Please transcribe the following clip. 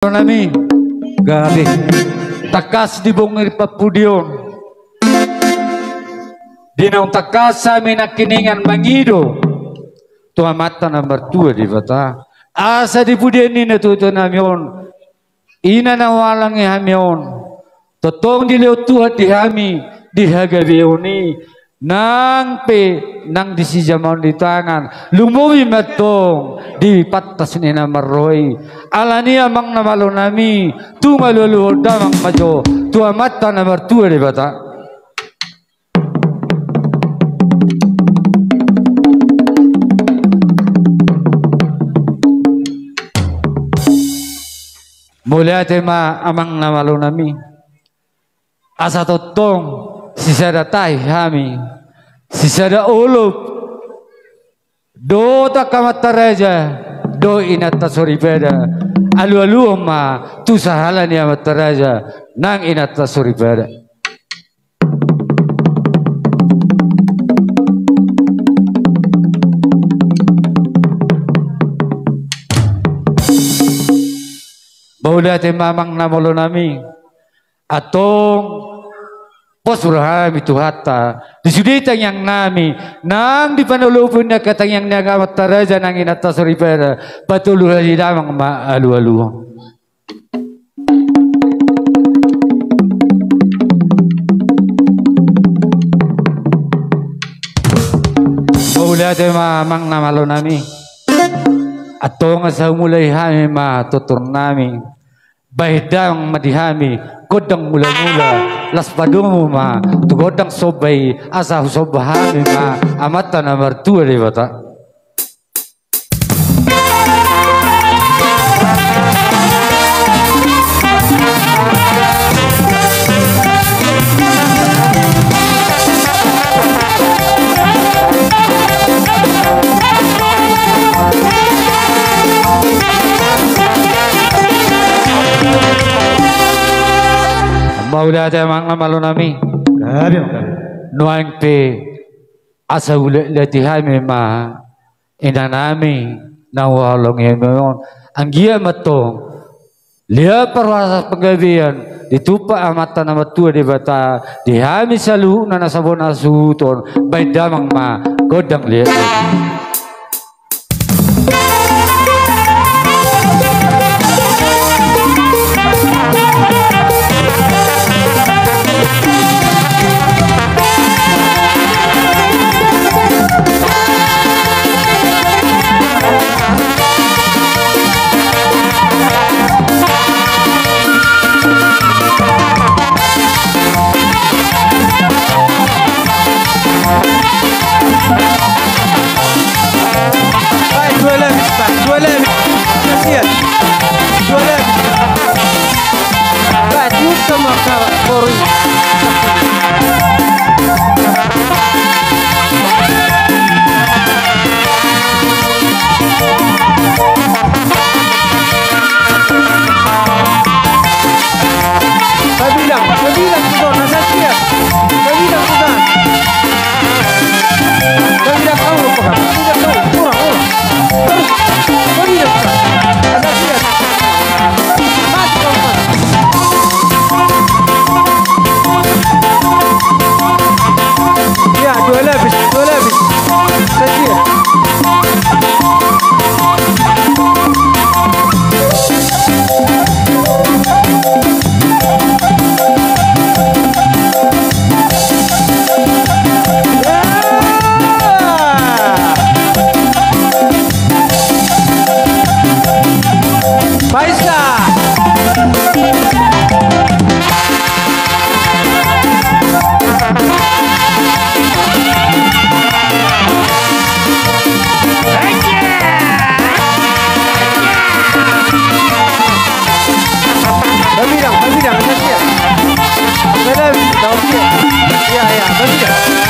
Nami gabi takas di bungir papudion dinong takas sa amin na kiningan mangido tuha mata nomor 2 di bata asa di pudian ni natuto namion ina na walang ihamion totong diliw tuha di hami di hagabioni nang nang disijamaon di tangan lumuwi matong di patas ni na maroy alani amang namalo nami tungaluluhod damang majo tua mata nomor 2 di bata mulai tema amang namalo nami asa totong sisada tai hami sisada ulup do takamatareja do inata soribeda alu-alu ma tu sahalan ya mataraja nang inata soribeda bauda te mamang namolo nami atong posurahan itu hatta disuditang yang nami nang dipanulupun na katang yang nagamat taraja nang inata soripera patuluhan di damang maalu-alu maulate mamang namalo nami atong sa umulay hami matutur nami bahdang madihami godang mula-mula las padumu ma tu godang sobay asa sobahami ma amata nomor 2 di bata maulah temang malu nami nuang pe asa ulet latihan mema ina nami nawalong yemon anggia matong lia perwasa penggabian ditupa amata nama 2 di bata dihami salu nana sabon asuton baik damang ma godang lihat ya, ya,